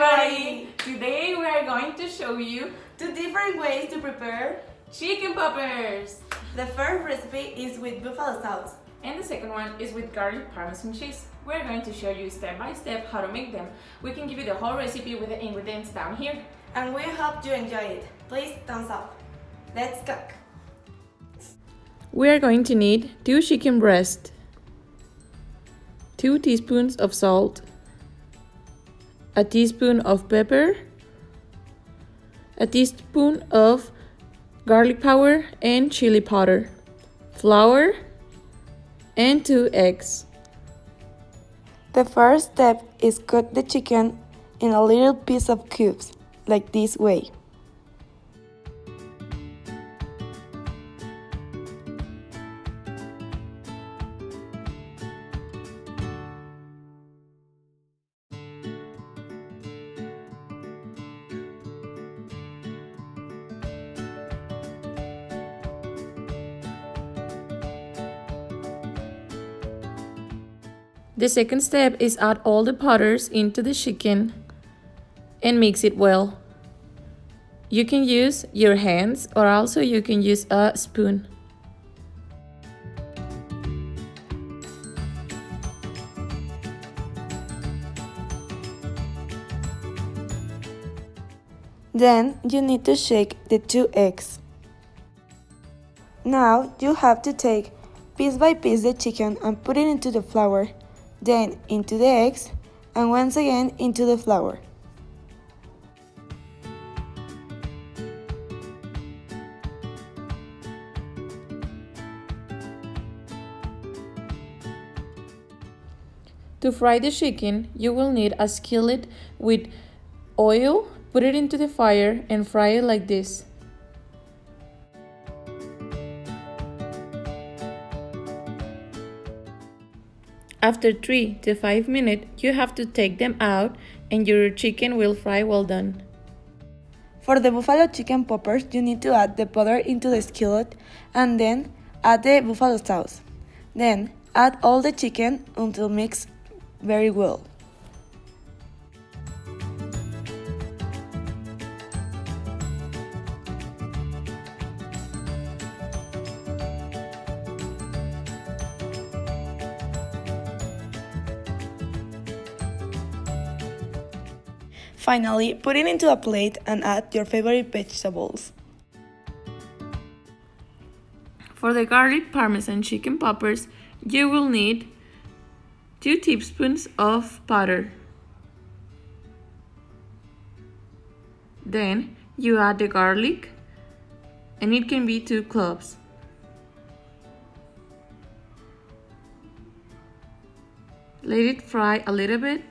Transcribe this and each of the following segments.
everybody! Today we are going to show you 2 different ways to prepare. chicken poppers. The first recipe is with buffalo sauce. And the second one is with garlic Parmesan cheese. We're going to show you step by step how to make them. We can give you the whole recipe with the ingredients down here. And we hope you enjoy it. Please thumbs up. Let's cook. We are going to need 2 chicken breasts, 2 teaspoons of salt, a teaspoon of pepper, a teaspoon of garlic powder and chili powder, flour, and 2 eggs. The first step is cook the chicken in a little piece of cubes, like this way. The second step is add all the powders into the chicken and mix it well. You can use your hands or also you can use a spoon. Then you need to shake the 2 eggs. Now you have to take piece by piece the chicken and put it into the flour, then into the eggs, and once again into the flour. To fry the chicken, you will need a skillet with oil. Put it into the fire and fry it like this. After 3 to 5 minutes, you have to take them out and your chicken will fry well done. For the buffalo chicken poppers, you need to add the butter into the skillet and then add the buffalo sauce. Then add all the chicken until mixed very well. Finally, put it into a plate and add your favorite vegetables. For the garlic Parmesan chicken poppers, you will need 2 teaspoons of butter. Then you add the garlic, and it can be 2 cloves. Let it fry a little bit.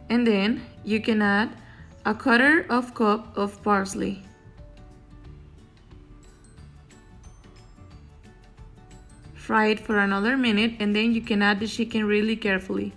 And then you can add a 1/4 cup of parsley. Fry it for another minute and then you can add the chicken really carefully.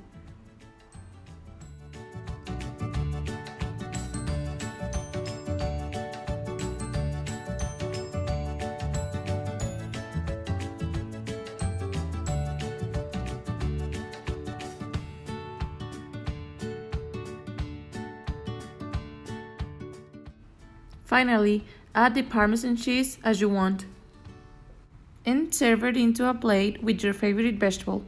Finally, add the Parmesan cheese as you want and serve it into a plate with your favorite vegetable.